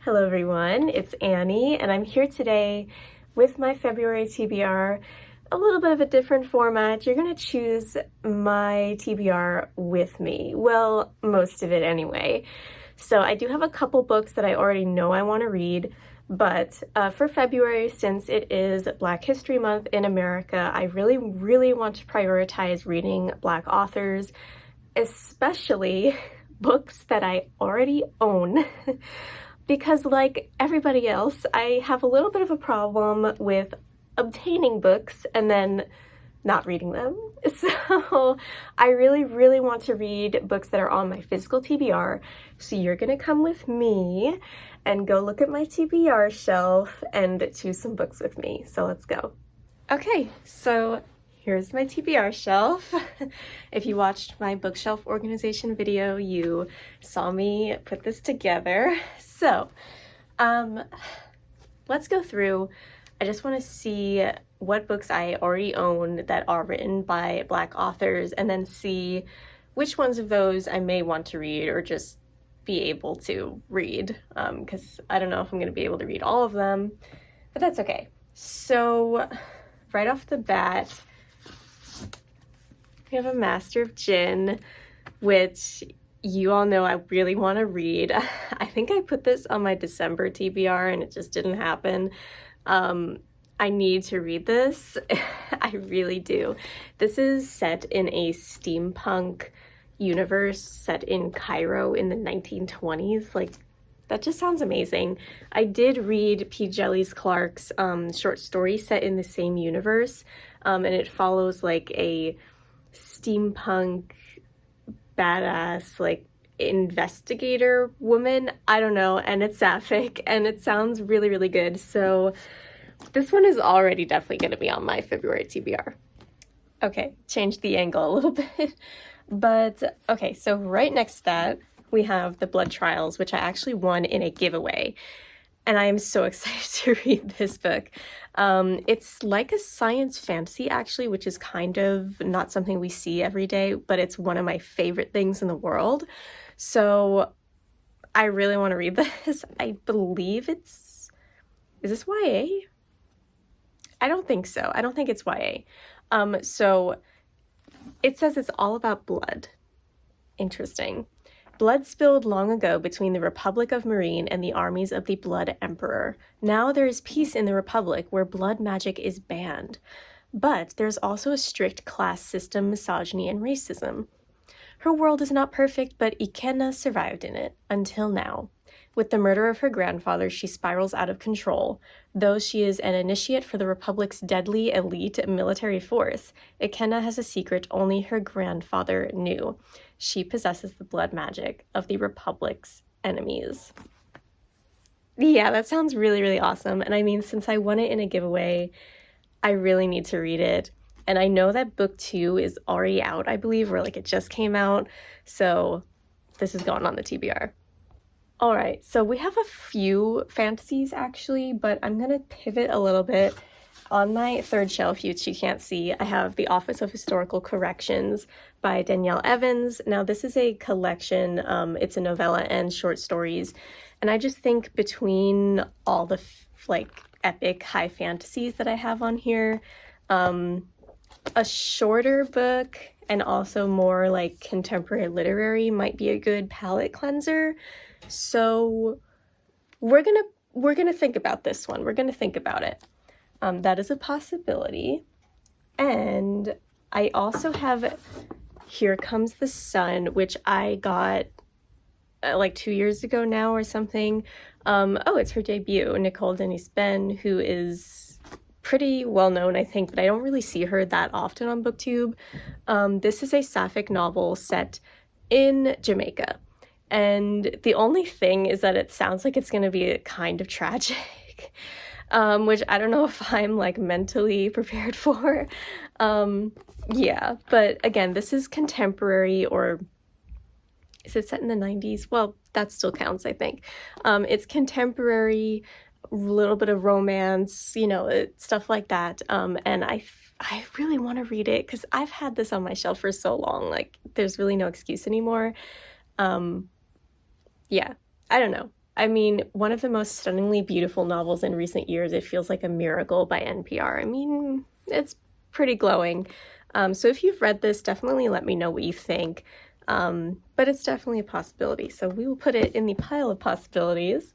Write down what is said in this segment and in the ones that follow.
Hello everyone, it's Annie and I'm here today with my February TBR, a little bit of a different format. You're going to choose my TBR with me, well, most of it anyway. So I do have a couple books that I already know I want to read, but for February, since it is Black History Month in America, I really want to prioritize reading Black authors, especially books that I already own. Because like everybody else, I have a little bit of a problem with obtaining books and then not reading them. So I really want to read books that are on my physical TBR. So you're gonna come with me and go look at my TBR shelf and choose some books with me. So let's go. Okay, so here's my TBR shelf. If you watched my bookshelf organization video, you saw me put this together. So, let's go through. I just want to see what books I already own that are written by Black authors, and then see which ones of those I may want to read or just be able to read, because I don't know if I'm going to be able to read all of them, but that's okay. So, right off the bat, we have a Master of Jinn, which you all know I really want to read. I think I put this on my December TBR and it just didn't happen. I need to read this. I really do. This is set in a steampunk universe set in Cairo in the 1920s. Like, that just sounds amazing. I did read P. Djèlí Clark's short story set in the same universe, and it follows like a steampunk badass like investigator woman, I don't know, and it's sapphic and it sounds really good. So this one is already definitely going to be on my February TBR. Okay, change the angle a little bit. But okay, so right next to that we have The Blood Trials, which I actually won in a giveaway. And I am so excited to read this book. It's like a science fantasy, actually, which is kind of not something we see every day, but it's one of my favorite things in the world. So I really want to read this. I believe is this YA? I don't think so. I don't think it's YA. So it says it's all about blood. Interesting. Blood spilled long ago between the Republic of Meereen and the armies of the Blood Emperor. Now there is peace in the Republic where blood magic is banned. But there's also a strict class system, misogyny, and racism. Her world is not perfect, but Ikenna survived in it, until now. With the murder of her grandfather, she spirals out of control. Though she is an initiate for the Republic's deadly elite military force, Ikenna has a secret only her grandfather knew. She possesses the blood magic of the Republic's enemies. Yeah, that sounds really awesome. And I mean, since I won it in a giveaway, I really need to read it. And I know that book 2 is already out, I believe, or like it just came out. So this is going on the TBR. All right, so we have a few fantasies actually, but I'm gonna pivot a little bit. On my third shelf, which you can't see, I have The Office of Historical Corrections by Danielle Evans. Now, this is a collection. It's a novella and short stories. And I just think between all the like epic high fantasies that I have on here, a shorter book and also more like contemporary literary might be a good palette cleanser. So we're gonna think about this one. We're gonna think about it. That is a possibility. And I also have Here Comes the Sun, which I got like 2 years ago now or something. Oh, it's her debut, Nicole Denise-Ben, who is pretty well known, I think, but I don't really see her that often on BookTube. This is a sapphic novel set in Jamaica. And the only thing is that it sounds like it's going to be kind of tragic. Which I don't know if I'm like mentally prepared for. Yeah, but again, this is contemporary, or is it set in the 90s? Well, that still counts, I think. It's contemporary, a little bit of romance, you know, stuff like that. And I really want to read it because I've had this on my shelf for so long. Like, there's really no excuse anymore. Yeah, I don't know. I mean, one of the most stunningly beautiful novels in recent years. It feels like a miracle by NPR. I mean, it's pretty glowing. So if you've read this, definitely let me know what you think. But it's definitely a possibility. So we will put it in the pile of possibilities.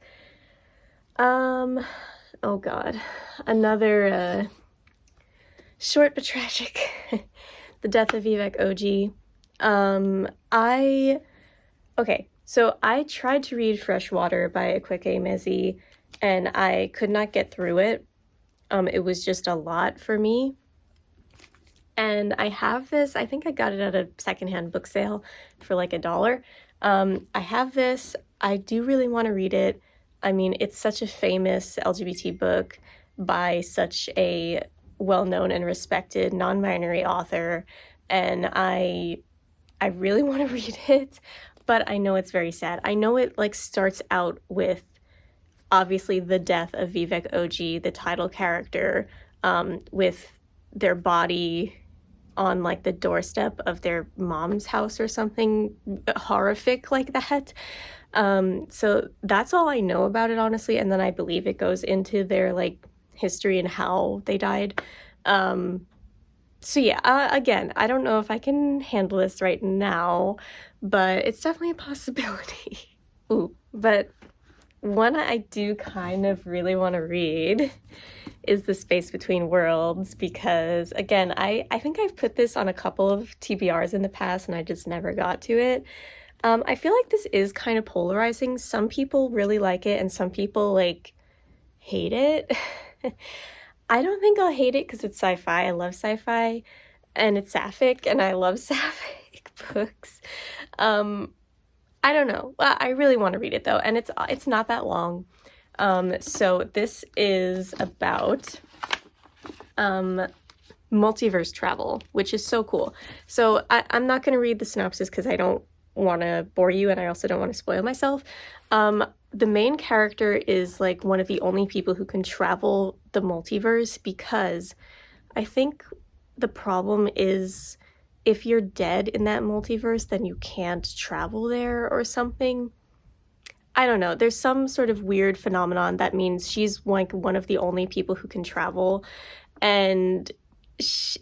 Oh God, another short but tragic. The death of Vivek Oji. Okay, so I tried to read Freshwater by Akwaeke Emezi, and I could not get through it. It was just a lot for me. And I have this, I think I got it at a secondhand book sale for like $1. I have this, I do really want to read it. I mean, it's such a famous LGBT book by such a well-known and respected non-binary author, and I really want to read it, but I know it's very sad. I know it like starts out with obviously the death of Vivek Oji, the title character, with their body on like the doorstep of their mom's house or something horrific like that. So that's all I know about it, honestly. And then I believe it goes into their like history and how they died. So yeah, again, I don't know if I can handle this right now, but it's definitely a possibility. Ooh, but one I do kind of really want to read is The Space Between Worlds, because again, I think I've put this on a couple of TBRs in the past and I just never got to it. I feel like this is kind of polarizing. Some people really like it and some people like hate it. I don't think I'll hate it because it's sci-fi. I love sci-fi and it's sapphic and I love sapphic books. I don't know. I really want to read it though, and it's not that long. So this is about multiverse travel, which is so cool. So I'm not going to read the synopsis because I don't want to bore you and I also don't want to spoil myself. The main character is like one of the only people who can travel the multiverse, because I think the problem is if you're dead in that multiverse, then you can't travel there or something. I don't know. There's some sort of weird phenomenon that means she's like one of the only people who can travel. And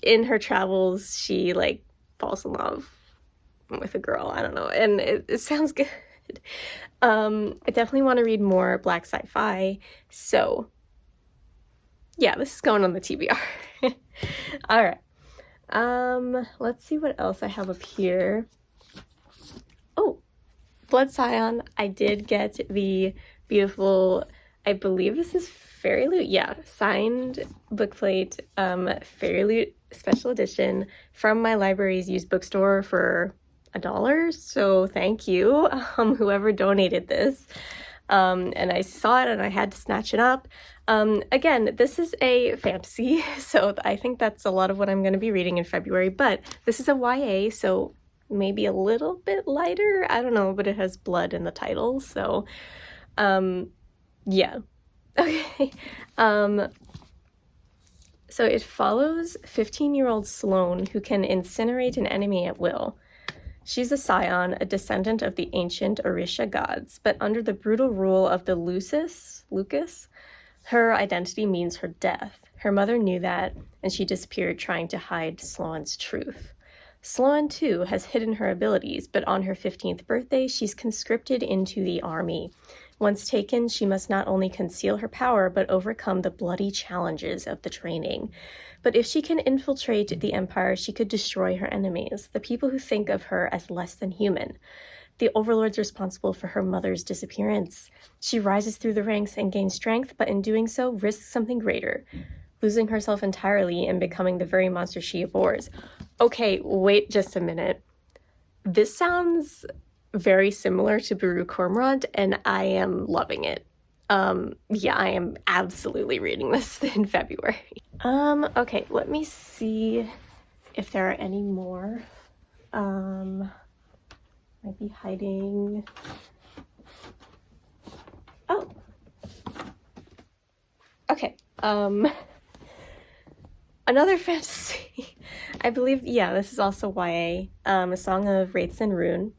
in her travels, she like falls in love with a girl. I don't know. And it sounds good. I definitely want to read more Black sci-fi. So yeah, this is going on the TBR. All right. Let's see what else I have up here. Oh, Blood Scion. I did get the beautiful, I believe this is Fairy Loot. Yeah, signed bookplate, Fairy Loot special edition from my library's used bookstore for $1. So thank you, whoever donated this. And I saw it and I had to snatch it up. Again, this is a fantasy, so I think that's a lot of what I'm going to be reading in February, but this is a YA, so maybe a little bit lighter. I don't know, but it has blood in the title, so yeah. Okay. So it follows 15-year-old Sloane, who can incinerate an enemy at will. She's a scion, a descendant of the ancient Orisha gods, but under the brutal rule of the Lucas, her identity means her death. Her mother knew that, and she disappeared trying to hide Sloane's truth. Sloane, too, has hidden her abilities, but on her 15th birthday, she's conscripted into the army. Once taken, she must not only conceal her power, but overcome the bloody challenges of the training. But if she can infiltrate the Empire, she could destroy her enemies, the people who think of her as less than human. The overlord's responsible for her mother's disappearance. She rises through the ranks and gains strength, but in doing so, risks something greater, losing herself entirely and becoming the very monster she abhors. Okay, wait just a minute. This sounds very similar to Baru Cormorant, and I am loving it. Yeah, I am absolutely reading this in February. Okay, let me see if there are any more. Might be hiding. Oh. Okay, another fantasy. I believe, yeah, this is also YA, A Song of Wraiths and Rune.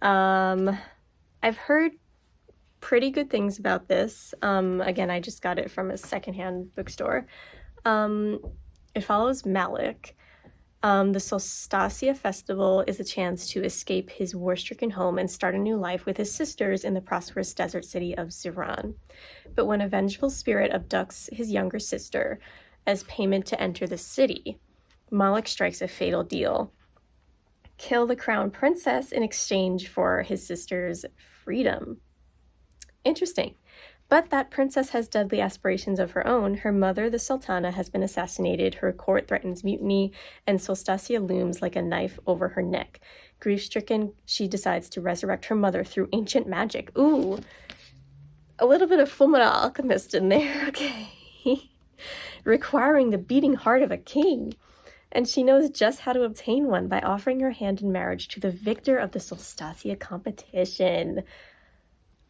I've heard pretty good things about this. Again, I just got it from a secondhand bookstore. It follows Malik. The Solstasia Festival is a chance to escape his war-stricken home and start a new life with his sisters in the prosperous desert city of Ziran. But when a vengeful spirit abducts his younger sister as payment to enter the city, Malik strikes a fatal deal. Kill the crown princess in exchange for his sister's freedom. Interesting. But that princess has deadly aspirations of her own. Her mother, the Sultana, has been assassinated, her court threatens mutiny, and Solstasia looms like a knife over her neck. Grief-stricken, she decides to resurrect her mother through ancient magic. Ooh, a little bit of Fullmetal Alchemist in there, okay. Requiring the beating heart of a king. And she knows just how to obtain one by offering her hand in marriage to the victor of the Solstasia competition.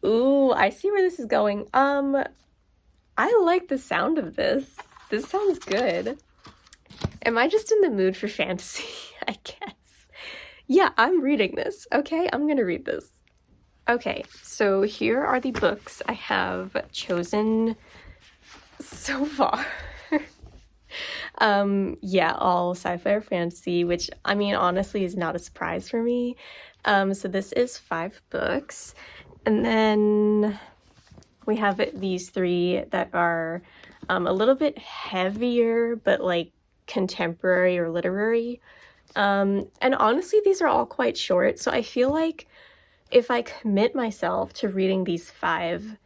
Ooh, I see where this is going. I like the sound of this. This sounds good. Am I just in the mood for fantasy? I guess. Yeah, I'm reading this, okay? I'm gonna read this. Okay, so here are the books I have chosen so far. Yeah, all sci-fi or fantasy, which, I mean, honestly is not a surprise for me. So this is 5 books. And then we have these 3 that are a little bit heavier, but like contemporary or literary. And honestly, these are all quite short. So I feel like if I commit myself to reading these 5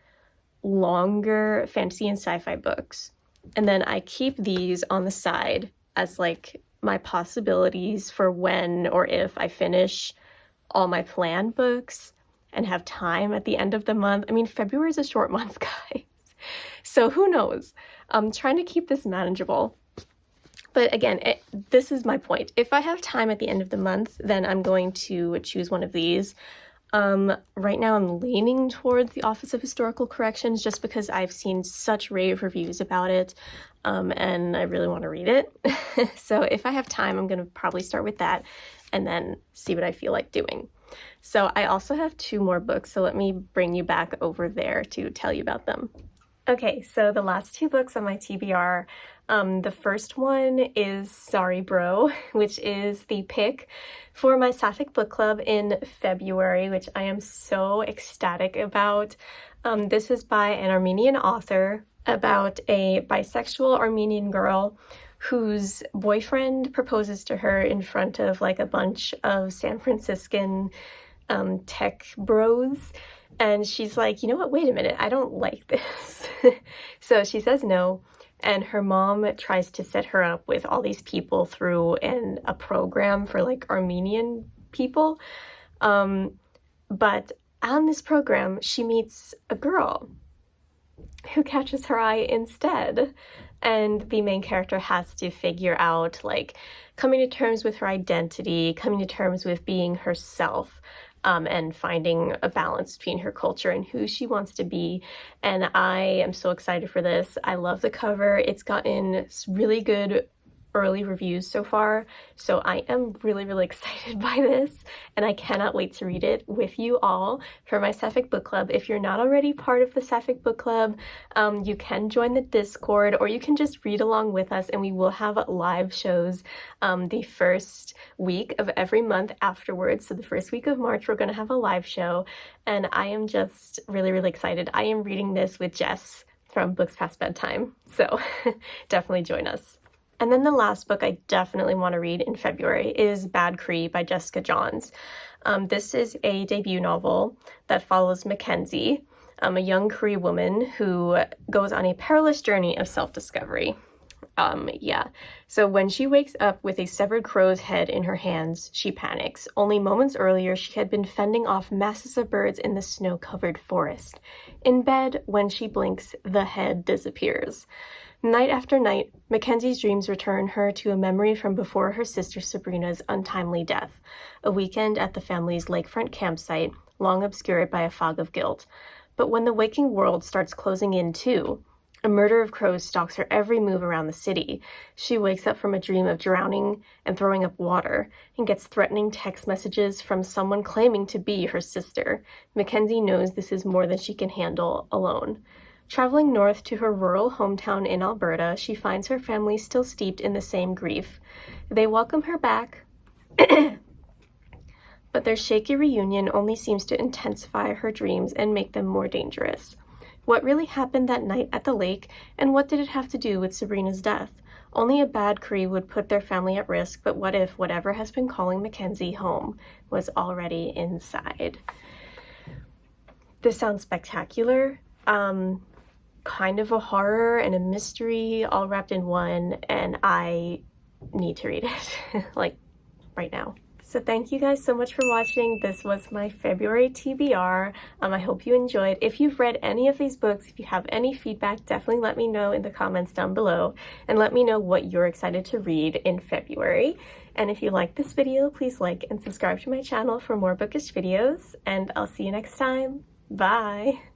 longer fantasy and sci-fi books, and then I keep these on the side as like my possibilities for when or if I finish all my planned books and have time at the end of the month. I mean, February is a short month, guys. So who knows? I'm trying to keep this manageable. But again, this is my point. If I have time at the end of the month, then I'm going to choose one of these. Right now I'm leaning towards the Office of Historical Corrections just because I've seen such rave reviews about it, and I really want to read it. So if I have time, I'm going to probably start with that and then see what I feel like doing. So I also have 2 more books, so let me bring you back over there to tell you about them. Okay, so the last 2 books on my TBR, the first one is Sorry Bro, which is the pick for my Sapphic Book Club in February, which I am so ecstatic about. This is by an Armenian author about a bisexual Armenian girl whose boyfriend proposes to her in front of like a bunch of San Franciscan tech bros. And she's like, you know what, wait a minute, I don't like this. So she says no, and her mom tries to set her up with all these people through a program for like Armenian people. But on this program, she meets a girl who catches her eye instead. And the main character has to figure out, like, coming to terms with her identity, coming to terms with being herself, and finding a balance between her culture and who she wants to be. And I am so excited for this. I love the cover. It's gotten really good early reviews so far, so I am really, really excited by this, and I cannot wait to read it with you all for my Sapphic Book Club. If you're not already part of the Sapphic Book Club, you can join the Discord, or you can just read along with us, and we will have live shows the first week of every month afterwards. So the first week of March, we're going to have a live show, and I am just really, really excited. I am reading this with Jess from Books Past Bedtime, so definitely join us. And then the last book I definitely want to read in February is Bad Cree by Jessica Johns. This is a debut novel that follows Mackenzie, a young Cree woman who goes on a perilous journey of self-discovery. So when she wakes up with a severed crow's head in her hands, she panics. Only moments earlier, she had been fending off masses of birds in the snow-covered forest. In bed, when she blinks, the head disappears. Night after night, Mackenzie's dreams return her to a memory from before her sister Sabrina's untimely death, a weekend at the family's lakefront campsite, long obscured by a fog of guilt. But when the waking world starts closing in too, A murder of crows stalks her every move around the city. She wakes up from a dream of drowning and throwing up water and gets threatening text messages from someone claiming to be her sister. Mackenzie knows this is more than she can handle alone. Traveling north to her rural hometown in Alberta, she finds her family still steeped in the same grief. They welcome her back, but their shaky reunion only seems to intensify her dreams and make them more dangerous. What really happened that night at the lake, and what did it have to do with Sabrina's death? Only a bad Cree would put their family at risk, but what if whatever has been calling Mackenzie home was already inside? This sounds spectacular. Kind of a horror and a mystery all wrapped in one, and I need to read it, like, right now. So thank you guys so much for watching. This was my February TBR. I hope you enjoyed. If you've read any of these books, if you have any feedback, definitely let me know in the comments down below, and let me know what you're excited to read in February. And if you like this video, please like and subscribe to my channel for more bookish videos, and I'll see you next time. Bye!